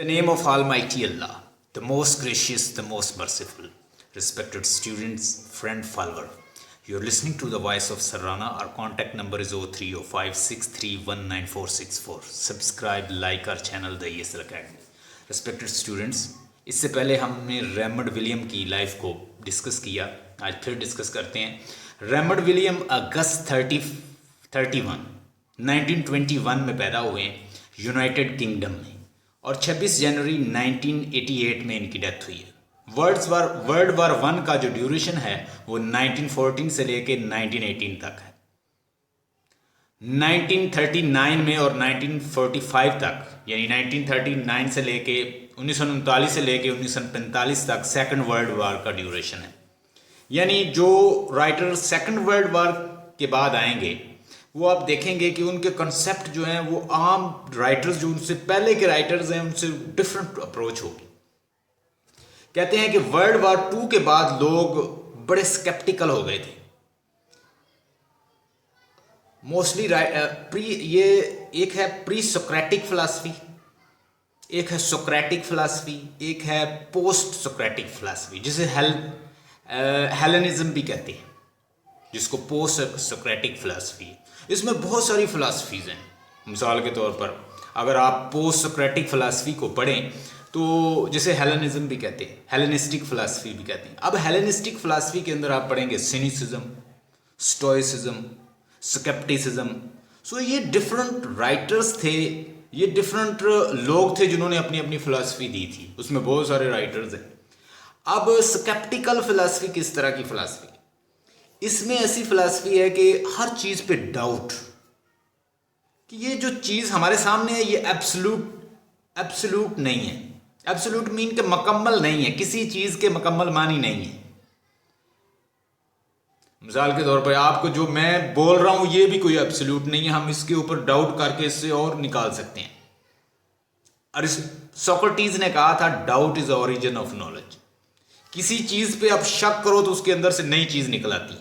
The name of Almighty Allah, the most gracious, the most merciful. Respected students, friend, follower. You are listening to the voice of Sarana. Our contact number is 030563194464. Subscribe, like our channel, The ESL Academy. Respected students, इससे पहले हमने Raymond William की life को discuss किया. आज फिर discuss करते हैं. रेमंड विलियम अगस्त 31, 1921 में पैदा हुए यूनाइटेड किंगडम में और 26 जनवरी 1988 में इनकी डेथ हुई है. वर्ल्ड वार वन का जो ड्यूरेशन है वो 1914 से लेके 1918 तक है. 1939 में और 1945 तक यानी 1939 से लेके 1939 से लेके 1945 तक सेकंड वर्ल्ड वार का ड्यूरेशन है. यानी जो राइटर सेकंड वर्ल्ड वार के बाद आएंगे वो आप देखेंगे कि उनके कॉन्सेप्ट जो हैं वो आम राइटर्स जो उनसे पहले के राइटर्स हैं उनसे डिफरेंट अप्रोच होगी. कहते हैं कि वर्ल्ड वार 2 के बाद लोग बड़े स्केप्टिकल हो गए थे. मोस्टली ये एक है प्री सोक्रेटिक फिलॉसफी, एक है सोक्रेटिक फिलॉसफी, एक है पोस्ट सोक्रेटिक फिलॉसफी जिसे हेलेनिज्म भी कहते हैं, जिसको पोस्ट सोक्रेटिक फिलॉसफी. इसमें बहुत सारी फिलॉसफीज हैं. मिसाल के तौर पर अगर आप पोस्ट सोक्रेटिक फिलॉसफी को पढ़ें तो जिसे हेलेनिज्म भी कहते हैं, हेलेनिस्टिक फिलॉसफी भी कहते हैं. अब हेलेनिस्टिक फिलॉसफी के अंदर आप पढ़ेंगे सिनिसिज्म, स्टोइसिज्म, स्केप्टिसिज्म. सो ये डिफरेंट राइटर्स थे, ये डिफरेंट लोग थे जिन्होंने अपनी अपनी फिलॉसफी दी थी. उसमें बहुत सारे राइटर्स हैं. अब स्केप्टिकल फिलॉसफी किस तरह की फिलॉसफी? इसमें ऐसी फिलॉसफी है कि हर चीज़ पे डाउट, कि ये जो चीज़ हमारे सामने है ये एब्सोल्यूट नहीं है. एब्सोल्यूट मीन के मुकम्मल नहीं है, किसी चीज़ के मुकम्मल मानी नहीं है. मिसाल के तौर पर आपको जो मैं बोल रहा हूं ये भी कोई एब्सोल्यूट नहीं है, हम इसके ऊपर डाउट करके इससे और निकाल सकते हैं. और सोक्रेटिस ने कहा था doubt is origin of knowledge. किसी चीज़ पे आप शक करो तो उसके अंदर से नई चीज़ निकल आती है.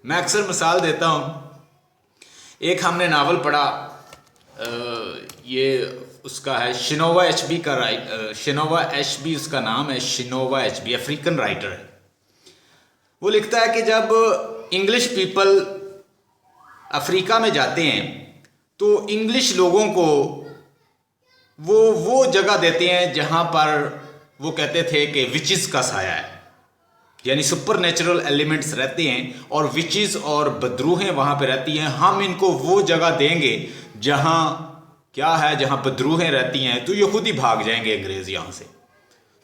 मैं अक्सर मिसाल देता हूं, एक हमने नावल पढ़ा, ये उसका है शिनोवा एचबी का शिनोवा एचबी उसका नाम है. शिनोवा एचबी अफ्रीकन राइटर है. वो लिखता है कि जब इंग्लिश पीपल अफ्रीका में जाते हैं तो इंग्लिश लोगों को वो जगह देते हैं जहां पर वो कहते थे कि विचेस का साया है, यानी सुपर नेचुरल एलिमेंट्स रहते हैं और विचेस और बदरूहें वहां पे रहती हैं. हम इनको वो जगह देंगे जहां क्या है, जहां बदरूहें रहती हैं, तो ये खुद ही भाग जाएंगे अंग्रेज यहां से.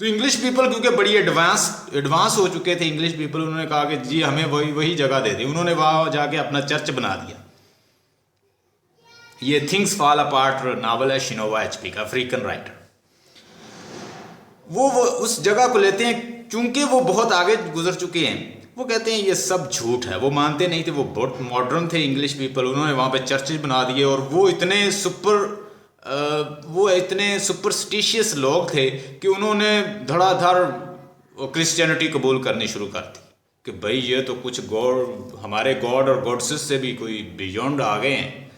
तो इंग्लिश पीपल क्योंकि बड़ी एडवांस हो चुके थे इंग्लिश पीपल, उन्होंने कहा कि जी हमें वही जगह दे दी. उन्होंने वहां जाके अपना चर्च बना दिया. ये थिंग्स फॉल अपार्ट नावल है शिनोवा एचबी का, अफ्रीकन राइटर. वो उस जगह को लेते हैं क्योंकि वो बहुत आगे गुजर चुके हैं. वो कहते हैं ये सब झूठ है. वो मानते नहीं थे, वो बहुत मॉडर्न थे इंग्लिश पीपल. उन्होंने वहाँ पे चर्चेज बना दिए और वो इतने सुपरस्टिशियस लोग थे कि उन्होंने धड़ाधड़ क्रिश्चियनिटी कबूल करनी शुरू कर दी कि भाई ये तो कुछ हमारे गॉड और गॉडसेस से भी कोई बियॉन्ड आ गए हैं,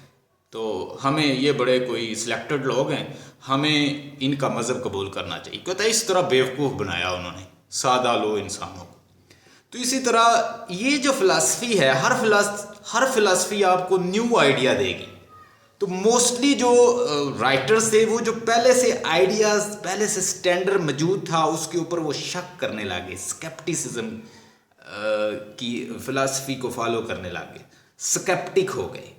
तो हमें ये बड़े कोई सिलेक्टेड लोग हैं, हमें इनका मज़हब कबूल करना चाहिए. कहता है इस तरह बेवकूफ़ बनाया उन्होंने सादा लो इंसानों को. तो इसी तरह ये जो फिलॉसफी है, हर फिलॉसफी आपको न्यू आइडिया देगी. तो मोस्टली जो राइटर्स थे वो जो पहले से आइडियाज़, पहले से स्टैंडर्ड मौजूद था उसके ऊपर वो शक करने लगे, स्केप्टिसिज्म की फिलॉसफी को फॉलो करने लगे, स्केप्टिक हो गए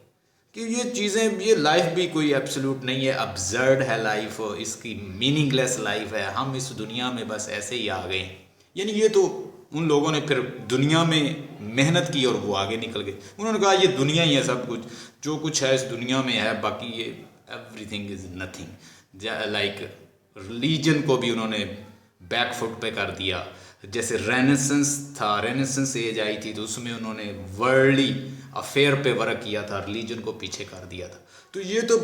कि ये चीज़ें, ये लाइफ भी कोई एब्सोल्यूट नहीं है, अब्सर्ड है लाइफ, इसकी मीनिंगलेस लाइफ है, हम इस दुनिया में बस ऐसे ही आ गए. यानी ये तो उन लोगों ने फिर दुनिया में मेहनत की और वो आगे निकल गए. उन्होंने कहा ये दुनिया ही है, सब कुछ जो कुछ है इस दुनिया में है, बाकी ये everything is nothing. Like religion को भी उन्होंने बैक फुट पे कर दिया. जैसे रेनेसेंस था, रेनेसेंस एज आई थी तो उसमें उन्होंने वर्ल्डली अफेयर पे वर्क किया था, रिलीजन को पीछे कर दिया था. तो ये तो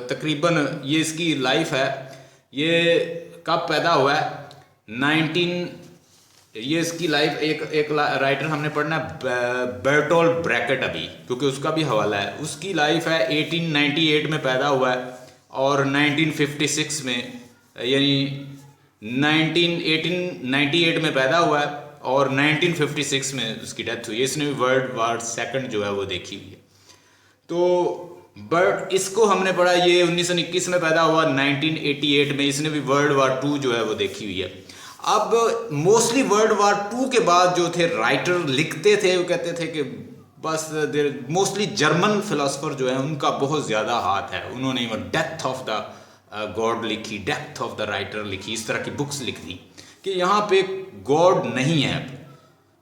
तकरीबन ये इसकी लाइफ है. ये कब पैदा हुआ है? ये इसकी लाइफ एक राइटर हमने पढ़ना है बर्टोल्ट ब्रैकेट अभी, क्योंकि उसका भी हवाला है. उसकी लाइफ है 1898 में पैदा हुआ है और 1956 में यानी 1898 में पैदा हुआ है और 1956 में उसकी डेथ हुई है। इसने भी वर्ल्ड वार सेकंड जो है वो देखी हुई है। तो बट इसको हमने पढ़ा, ये 1921 में पैदा हुआ, 1988 में इसने भी वर्ल्ड वार टू जो है वो देखी हुई है। अब मोस्टली वर्ल्ड वार टू के बाद जो थे राइटर लिखते थे, वो कहते थे कि बस मोस्टली जर्मन फिलोसफर जो है उनका बहुत ज़्यादा हाथ है। उन्होंने डेथ ऑफ द गॉड लिखी, डेथ ऑफ द राइटर लिखी, इस तरह की बुक्स लिख दी कि यहाँ पे गॉड नहीं है।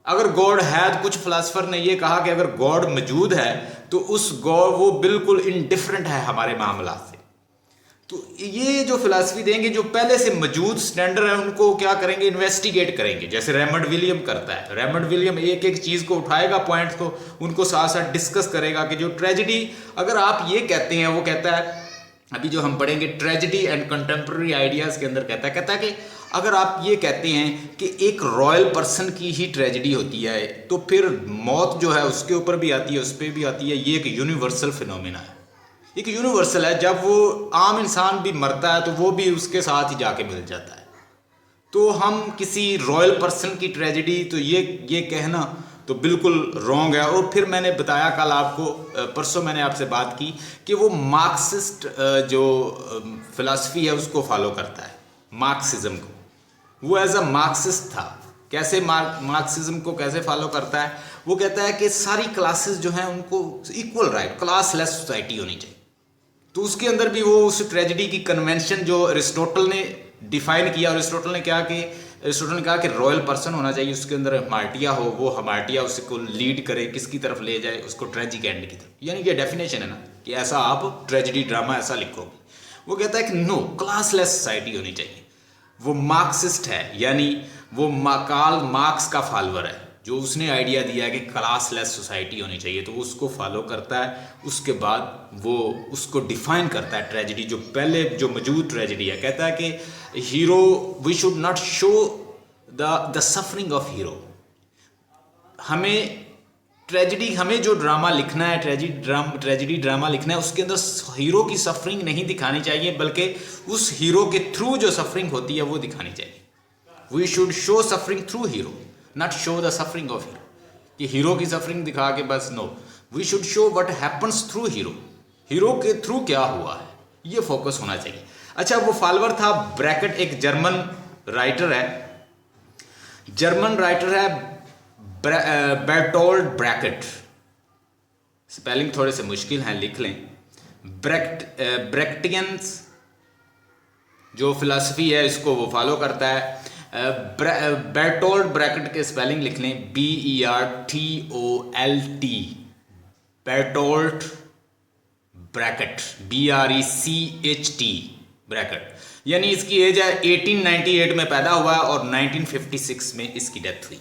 अगर गॉड है तो कुछ फिलोसफर ने ये कहा कि अगर गॉड मौजूद है तो उस गॉड वो बिल्कुल इनडिफरेंट है हमारे मामला से। तो ये जो फिलॉसफी देंगे, जो पहले से मौजूद स्टैंडर्ड है उनको क्या करेंगे, इन्वेस्टिगेट करेंगे, जैसे रेमंड विलियम करता है। रेमंड विलियम एक एक चीज़ को उठाएगा, पॉइंट को, उनको साथ साथ डिस्कस करेगा कि जो ट्रेजिडी, अगर आप ये कहते हैं, वो कहता है अभी जो हम पढ़ेंगे ट्रेजिडी एंड कंटेम्प्रेरी आइडियाज़ के अंदर कहता है कि अगर आप ये कहते हैं कि एक रॉयल पर्सन की ही ट्रेजिडी होती है तो फिर मौत जो है उसके ऊपर भी आती है, उस पर भी आती है। ये एक यूनिवर्सल फिनोमिना है, एक यूनिवर्सल है। जब वो आम इंसान भी मरता है तो वो भी उसके साथ ही जाके मिल जाता है। तो हम किसी रॉयल पर्सन की ट्रेजिडी, तो ये कहना तो बिल्कुल रॉन्ग है। और फिर मैंने बताया कल आपको, परसों मैंने आपसे बात की कि वो मार्क्सिस्ट जो फिलॉसफी है उसको फॉलो करता है, मार्क्सिज्म को। वो एज अ मार्क्सिस्ट था। कैसे मार्क्सिज्म को कैसे फॉलो करता है, वो कहता है कि सारी क्लासेस जो हैं उनको इक्वल राइट, क्लासलेस सोसाइटी होनी चाहिए। तो उसके अंदर भी वो उस ट्रेजिडी की कन्वेंशन जो अरिस्टोटल ने डिफाइन किया, अरिस्टोटल ने कहा कि रॉयल पर्सन होना चाहिए, उसके अंदर हमार्टिया हो, वो हमार्टिया उसको लीड करे, किसकी तरफ ले जाए, उसको ट्रेजिक एंड की तरफ। यानी कि डेफिनेशन है ना कि ऐसा आप ट्रेजिडी ड्रामा ऐसा लिखोगे। वो कहता है कि नो, क्लासलेस सोसाइटी होनी चाहिए। वो मार्क्सिस्ट है, यानी वो कार्ल मार्क्स का फॉलोअर है, जो उसने आइडिया दिया है कि क्लासलेस सोसाइटी होनी चाहिए, तो उसको फॉलो करता है। उसके बाद वो उसको डिफाइन करता है ट्रेजिडी, जो पहले जो मौजूद ट्रेजिडी है। कहता है कि hero, we should not show the suffering of hero. हमें जो ड्रामा लिखना है, ट्रेजिडी ड्रामा लिखना है, उसके अंदर हीरो की सफरिंग नहीं दिखानी चाहिए, बल्कि उस हीरो के थ्रू जो सफरिंग होती है वो दिखानी चाहिए। We should show suffering through hero, not show the suffering of hero, कि हीरो की सफरिंग दिखा के बस, no, we should show what happens through hero, hero के थ्रू क्या हुआ है, ये फोकस होना चाहिए। अच्छा, वो फॉलोअर था ब्रैकेट, एक जर्मन राइटर है बेर्टोल्ड ब्रैकेट। स्पेलिंग थोड़े से मुश्किल हैं, लिख लें। ब्रैक्टियंस जो फिलॉसफी है इसको वो फॉलो करता है। बेर्टोल्ड ब्रैकेट के स्पेलिंग लिख लें, BERTOLT, बेर्टोल्ट ब्रैकेट, BRECHT ब्रैकेट। यानी इसकी एज है 1898 में पैदा हुआ है और 1956 में इसकी डेथ हुई।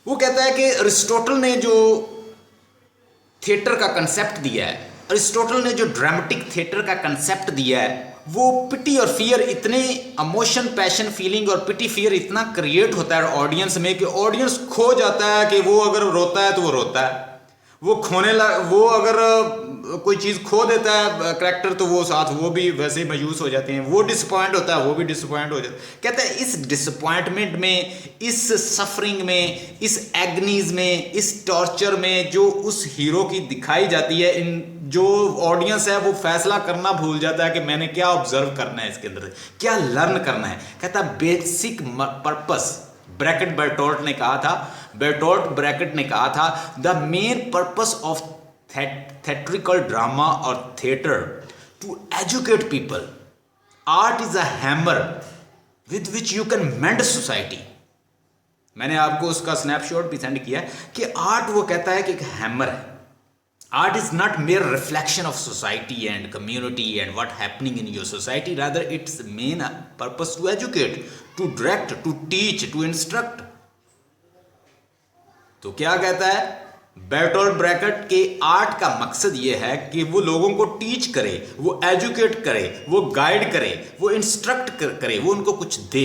वो कहता है कि अरिस्टोटल ने जो थिएटर का कंसेप्ट दिया है, अरिस्टोटल ने जो ड्रामेटिक थिएटर का कंसेप्ट दिया है, वो पिटी और फियर, इतने इमोशन, पैशन, फीलिंग और पिटी फियर इतना क्रिएट होता है ऑडियंस में कि ऑडियंस खो जाता है। कि वो अगर रोता है तो वो रोता है, वो अगर कोई चीज़ खो देता है करैक्टर, तो वो साथ वो भी वैसे मायूस हो जाते हैं। वो डिसअपॉइंट होता है, वो भी डिसअपॉइंट हो जाता है। कहता है इस डिसअपॉइंटमेंट में, इस सफरिंग में, इस एग्नीज में, इस टॉर्चर में जो उस हीरो की दिखाई जाती है, इन जो ऑडियंस है वो फैसला करना भूल जाता है कि मैंने क्या ऑब्जर्व करना है, इसके अंदर क्या लर्न करना है। कहता बेसिक पर्पस, ब्रैकेट बेर्टोल्ट ने कहा था, बेर्टोल्ट ब्रैकेट ने कहा था, the main purpose of theatrical drama or theater to educate people. Art is a hammer with which you can mend society. मैंने आपको उसका स्नैपशॉट भी सेंड किया कि आर्ट, वो कहता है कि एक हैमर है। Art is not mere reflection of society and community and what happening in your society. Rather, its main purpose to educate, to direct, to teach, to instruct. तो क्या कहता है बेर्टोल्ट ब्रैकेट के आर्ट का मकसद ये है कि वो लोगों को टीच करे, वो एजुकेट करे, वो गाइड करे, वो इंस्ट्रक्ट करे, वो उनको कुछ दे।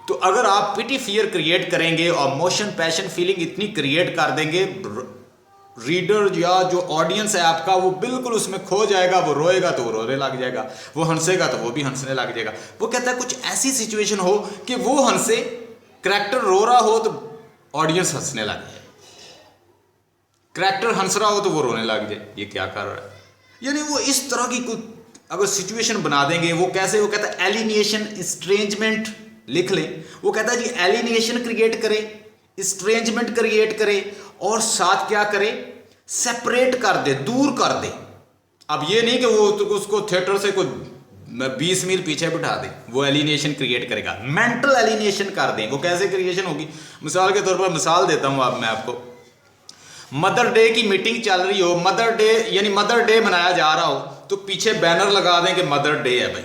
तो अगर आप पिटी फियर क्रिएट करेंगे और मोशन, पैशन, फीलिंग इतनी क्रिएट कर देंगे रीडर या जो ऑडियंस है आपका वो बिल्कुल उसमें खो जाएगा। वो रोएगा तो वो रोने लग जाएगा, वो हंसेगा तो वो भी हंसने लग जाएगा। वो कहता है कुछ ऐसी सिचुएशन हो कि वो हंसे, करैक्टर रो रहा हो तो ऑडियंस हंसने लग जाए, करैक्टर हंस रहा हो तो वो रोने लग जाए, ये क्या कर रहा है। यानी वो इस तरह की कुछ अगर सिचुएशन बना देंगे, वो कैसे, वो कहता है एलिनिएशन, स्ट्रेंजमेंट लिख ले। वो कहता है जी एलिनिएशन क्रिएट करे, स्ट्रेंजमेंट क्रिएट करे और साथ क्या करे, सेपरेट कर दे, दूर कर दे। अब ये नहीं कि वो तो उसको थिएटर से कुछ 20 मील पीछे बिठा दे, वो एलिनिएशन क्रिएट करेगा, मेंटल एलिनिएशन कर दें। वो कैसे क्रिएशन होगी, मिसाल के तौर पर मिसाल देता हूं मैं आपको। मदर डे की मीटिंग चल रही हो, मदर डे यानी मदर डे मनाया जा रहा हो, तो पीछे बैनर लगा दें कि मदर डे है भाई।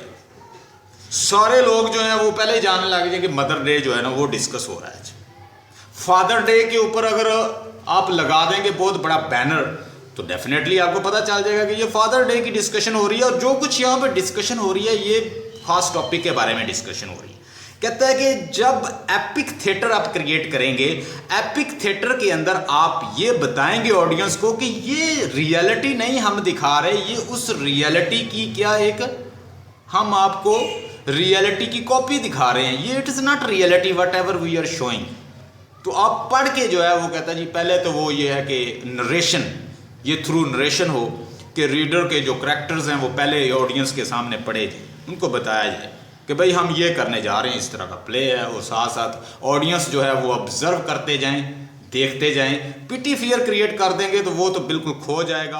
सारे लोग जो हैं वो पहले ही जानने लगे जाए कि मदर डे जो है ना वो डिस्कस हो रहा है। फादर डे के ऊपर अगर आप लगा देंगे बहुत बड़ा बैनर, तो डेफिनेटली आपको पता चल जाएगा कि ये फादर डे की डिस्कशन हो रही है, और जो कुछ यहाँ पे डिस्कशन हो रही है ये खास टॉपिक के बारे में डिस्कशन हो रही है। कहता है कि जब एपिक थिएटर आप क्रिएट करेंगे, एपिक थिएटर के अंदर आप ये बताएंगे ऑडियंस को कि ये रियलिटी नहीं हम दिखा रहे, ये उस रियलिटी की क्या एक, हम आपको रियलिटी की कॉपी दिखा रहे हैं, ये it is not reality whatever we are showing. तो आप पढ़ के जो है वो कहता है जी पहले तो वो ये है कि नरेशन, ये थ्रू नरेशन हो कि रीडर के जो करैक्टर्स हैं वो पहले ऑडियंस के सामने पढ़े जाए, उनको बताया जाए कि भाई हम ये करने जा रहे हैं, इस तरह का प्ले है। और साथ साथ ऑडियंस जो है वो ऑब्जर्व करते जाएं, देखते जाएं। पिटी फियर क्रिएट कर देंगे तो वो तो बिल्कुल खो जाएगा।